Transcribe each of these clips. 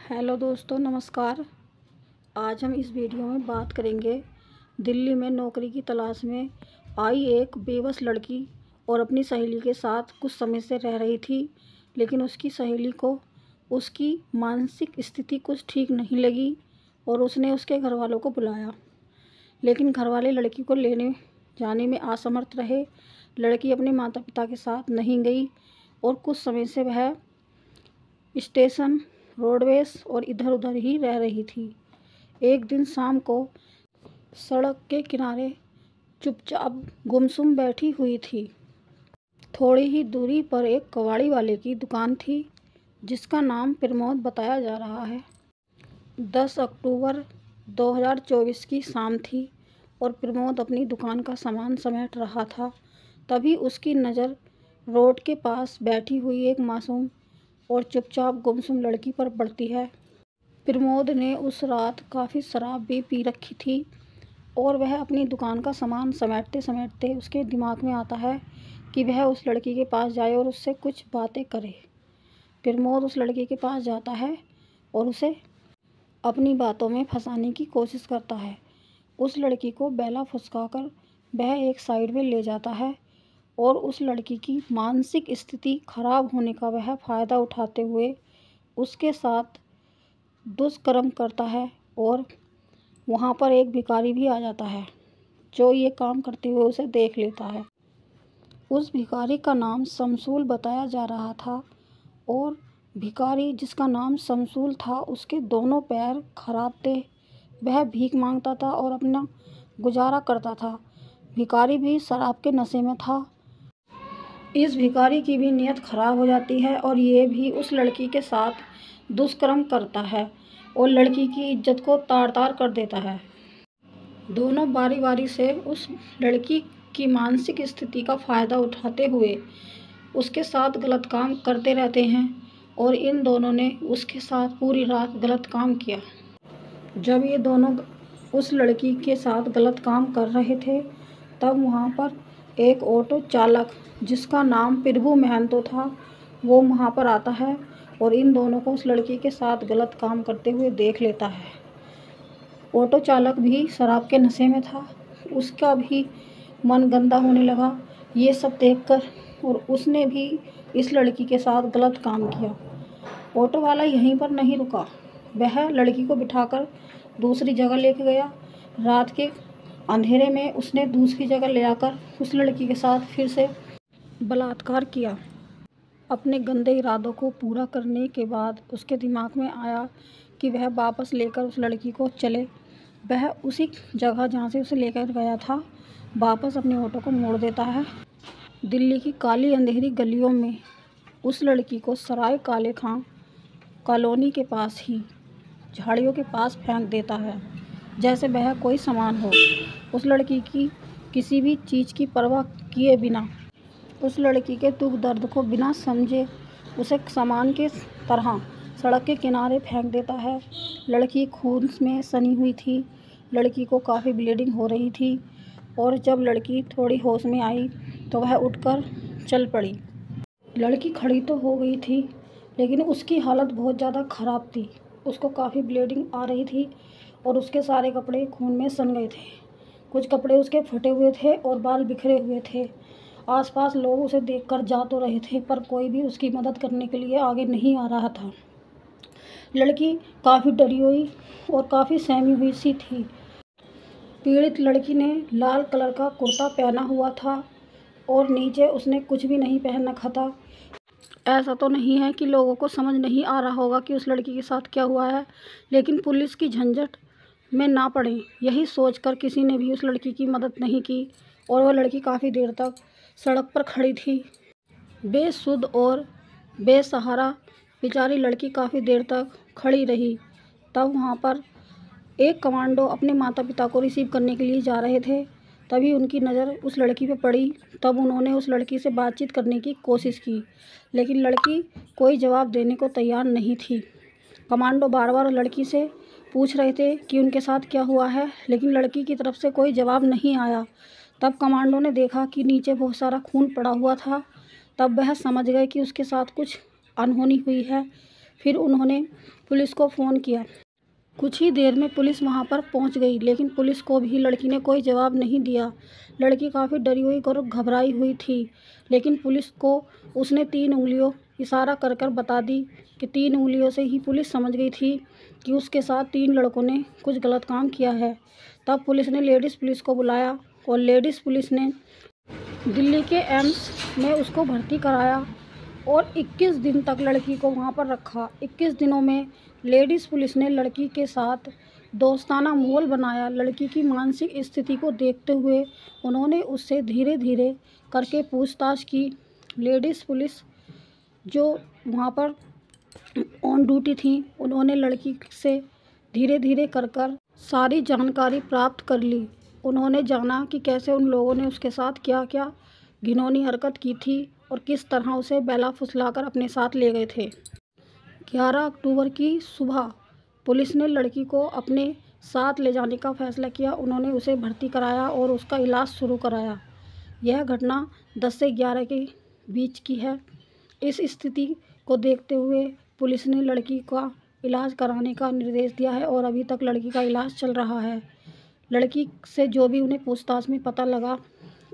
Hello दोस्तों, नमस्कार। आज हम इस वीडियो में बात करेंगे दिल्ली में नौकरी की तलाश में आई एक बेबस लड़की और अपनी सहेली के साथ कुछ समय से रह रही थी, लेकिन उसकी सहेली को उसकी मानसिक स्थिति कुछ ठीक नहीं लगी और उसने उसके घर वालों को बुलाया, लेकिन घर वाले लड़की को लेने जाने में असमर्थ रहे। लड़की अपने माता पिता के साथ नहीं गई और कुछ समय से वह स्टेशन, रोडवेज और इधर उधर ही रह रही थी। एक दिन शाम को सड़क के किनारे चुपचाप गुमसुम बैठी हुई थी। थोड़ी ही दूरी पर एक कबाड़ी वाले की दुकान थी जिसका नाम प्रमोद बताया जा रहा है। 10 अक्टूबर 2024 की शाम थी और प्रमोद अपनी दुकान का सामान समेट रहा था। तभी उसकी नज़र रोड के पास बैठी हुई एक मासूम और चुपचाप गुमसुम लड़की पर पड़ती है। प्रमोद ने उस रात काफ़ी शराब भी पी रखी थी और वह अपनी दुकान का सामान समेटते समेटते उसके दिमाग में आता है कि वह उस लड़की के पास जाए और उससे कुछ बातें करे। प्रमोद उस लड़की के पास जाता है और उसे अपनी बातों में फंसाने की कोशिश करता है। उस लड़की को बैला फुसकाकर वह एक साइड में ले जाता है और उस लड़की की मानसिक स्थिति खराब होने का वह फ़ायदा उठाते हुए उसके साथ दुष्कर्म करता है। और वहाँ पर एक भिखारी भी आ जाता है जो ये काम करते हुए उसे देख लेता है। उस भिखारी का नाम शमसूल बताया जा रहा था और भिखारी जिसका नाम शमसूल था उसके दोनों पैर खराब थे। वह भीख मांगता था और अपना गुजारा करता था। भिखारी भी शराब के नशे में था। इस भिखारी की भी नीयत खराब हो जाती है और ये भी उस लड़की के साथ दुष्कर्म करता है और लड़की की इज्जत को तार तार कर देता है। दोनों बारी बारी से उस लड़की की मानसिक स्थिति का फ़ायदा उठाते हुए उसके साथ गलत काम करते रहते हैं और इन दोनों ने उसके साथ पूरी रात गलत काम किया। जब ये दोनों उस लड़की के साथ गलत काम कर रहे थे तब वहाँ पर एक ऑटो चालक जिसका नाम प्रभु महंतो था वो वहाँ पर आता है और इन दोनों को उस लड़की के साथ गलत काम करते हुए देख लेता है। ऑटो चालक भी शराब के नशे में था, उसका भी मन गंदा होने लगा ये सब देखकर और उसने भी इस लड़की के साथ गलत काम किया। ऑटो वाला यहीं पर नहीं रुका, वह लड़की को बिठाकर दूसरी जगह लेके गया। रात के अंधेरे में उसने दूसरी जगह ले जाकर उस लड़की के साथ फिर से बलात्कार किया। अपने गंदे इरादों को पूरा करने के बाद उसके दिमाग में आया कि वह वापस लेकर उस लड़की को चले। वह उसी जगह जहाँ से उसे लेकर गया था वापस अपने ऑटो को मोड़ देता है। दिल्ली की काली अंधेरी गलियों में उस लड़की को सराय काले खां कॉलोनी के पास ही झाड़ियों के पास फेंक देता है जैसे वह कोई सामान हो। उस लड़की की किसी भी चीज़ की परवाह किए बिना, उस लड़की के दुख दर्द को बिना समझे उसे सामान के तरह सड़क के किनारे फेंक देता है। लड़की खून में सनी हुई थी, लड़की को काफ़ी ब्लीडिंग हो रही थी और जब लड़की थोड़ी होश में आई तो वह उठकर चल पड़ी। लड़की खड़ी तो हो गई थी लेकिन उसकी हालत बहुत ज़्यादा ख़राब थी। उसको काफ़ी ब्लीडिंग आ रही थी और उसके सारे कपड़े खून में सन गए थे। कुछ कपड़े उसके फटे हुए थे और बाल बिखरे हुए थे। आसपास लोग उसे देखकर जा तो रहे थे पर कोई भी उसकी मदद करने के लिए आगे नहीं आ रहा था। लड़की काफ़ी डरी हुई और काफ़ी सहमी हुई सी थी। पीड़ित लड़की ने लाल कलर का कुर्ता पहना हुआ था और नीचे उसने कुछ भी नहीं पहन रखा था। ऐसा तो नहीं है कि लोगों को समझ नहीं आ रहा होगा कि उस लड़की के साथ क्या हुआ है, लेकिन पुलिस की झंझट में ना पड़े यही सोचकर किसी ने भी उस लड़की की मदद नहीं की और वह लड़की काफ़ी देर तक सड़क पर खड़ी थी बेसुध और बेसहारा। बेचारी लड़की काफ़ी देर तक खड़ी रही। तब वहाँ पर एक कमांडो अपने माता पिता को रिसीव करने के लिए जा रहे थे। तभी उनकी नज़र उस लड़की पे पड़ी। तब उन्होंने उस लड़की से बातचीत करने की कोशिश की लेकिन लड़की कोई जवाब देने को तैयार नहीं थी। कमांडो बार बार लड़की से पूछ रहे थे कि उनके साथ क्या हुआ है, लेकिन लड़की की तरफ से कोई जवाब नहीं आया। तब कमांडो ने देखा कि नीचे बहुत सारा खून पड़ा हुआ था। तब वह समझ गए कि उसके साथ कुछ अनहोनी हुई है। फिर उन्होंने पुलिस को फ़ोन किया। कुछ ही देर में पुलिस वहां पर पहुंच गई, लेकिन पुलिस को भी लड़की ने कोई जवाब नहीं दिया। लड़की काफ़ी डरी हुई और घबराई हुई थी, लेकिन पुलिस को उसने 3 उंगलियों इशारा कर कर बता दी कि 3 उंगलियों से ही पुलिस समझ गई थी कि उसके साथ 3 लड़कों ने कुछ गलत काम किया है। तब पुलिस ने लेडीज़ पुलिस को बुलाया और लेडीज़ पुलिस ने दिल्ली के एम्स में उसको भर्ती कराया और 21 दिन तक लड़की को वहाँ पर रखा। 21 दिनों में लेडीज़ पुलिस ने लड़की के साथ दोस्ताना माहौल बनाया। लड़की की मानसिक स्थिति को देखते हुए उन्होंने उससे धीरे धीरे करके पूछताछ की। लेडीज़ पुलिस जो वहाँ पर ऑन ड्यूटी थी, उन्होंने लड़की से धीरे धीरे कर सारी जानकारी प्राप्त कर ली। उन्होंने जाना कि कैसे उन लोगों ने उसके साथ क्या क्या घिनौनी हरकत की थी और किस तरह उसे बहला फुसलाकर अपने साथ ले गए थे। 11 अक्टूबर की सुबह पुलिस ने लड़की को अपने साथ ले जाने का फैसला किया। उन्होंने उसे भर्ती कराया और उसका इलाज शुरू कराया। यह घटना 10 से 11 के बीच की है। इस स्थिति को देखते हुए पुलिस ने लड़की का इलाज कराने का निर्देश दिया है और अभी तक लड़की का इलाज चल रहा है। लड़की से जो भी उन्हें पूछताछ में पता लगा,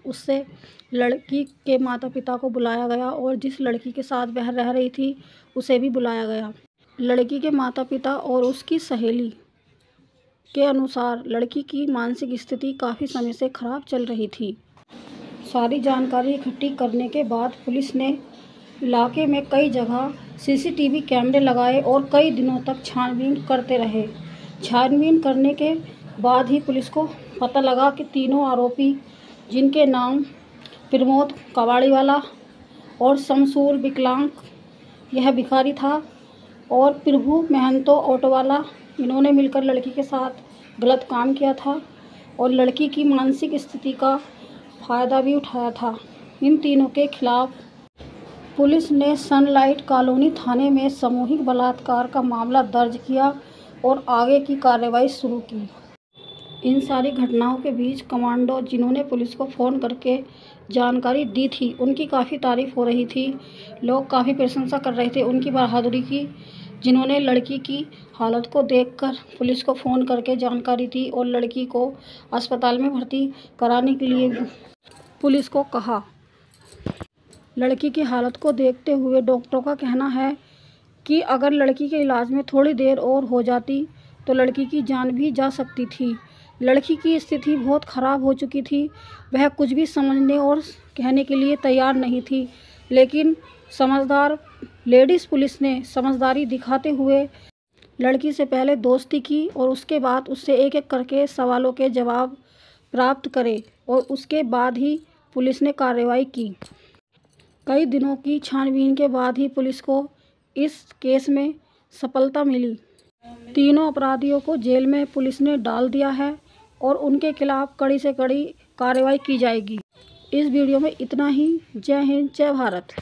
उससे लड़की के माता पिता को बुलाया गया और जिस लड़की के साथ वह रह रही थी उसे भी बुलाया गया। लड़की के माता पिता और उसकी सहेली के अनुसार लड़की की मानसिक स्थिति काफ़ी समय से खराब चल रही थी। सारी जानकारी इकट्ठी करने के बाद पुलिस ने इलाके में कई जगह सीसीटीवी कैमरे लगाए और कई दिनों तक छानबीन करते रहे। छानबीन करने के बाद ही पुलिस को पता लगा कि तीनों आरोपी, जिनके नाम प्रमोद कबाड़ीवाला और शमसूर विकलांग यह भिखारी था और प्रभु महंतो ऑटोवाला, इन्होंने मिलकर लड़की के साथ गलत काम किया था और लड़की की मानसिक स्थिति का फ़ायदा भी उठाया था। इन तीनों के खिलाफ पुलिस ने सनलाइट कॉलोनी थाने में सामूहिक बलात्कार का मामला दर्ज किया और आगे की कार्रवाई शुरू की। इन सारी घटनाओं के बीच कमांडो, जिन्होंने पुलिस को फ़ोन करके जानकारी दी थी, उनकी काफ़ी तारीफ़ हो रही थी। लोग काफ़ी प्रशंसा कर रहे थे उनकी बहादुरी की, जिन्होंने लड़की की हालत को देखकर पुलिस को फ़ोन करके जानकारी दी और लड़की को अस्पताल में भर्ती कराने के लिए पुलिस को कहा। लड़की की हालत को देखते हुए डॉक्टरों का कहना है कि अगर लड़की के इलाज में थोड़ी देर और हो जाती तो लड़की की जान भी जा सकती थी। लड़की की स्थिति बहुत ख़राब हो चुकी थी। वह कुछ भी समझने और कहने के लिए तैयार नहीं थी, लेकिन समझदार लेडीज़ पुलिस ने समझदारी दिखाते हुए लड़की से पहले दोस्ती की और उसके बाद उससे एक एक करके सवालों के जवाब प्राप्त करे और उसके बाद ही पुलिस ने कार्रवाई की। कई दिनों की छानबीन के बाद ही पुलिस को इस केस में सफलता मिली। तीनों अपराधियों को जेल में पुलिस ने डाल दिया है और उनके खिलाफ कड़ी से कड़ी कार्रवाई की जाएगी। इस वीडियो में इतना ही। जय हिंद, जय भारत।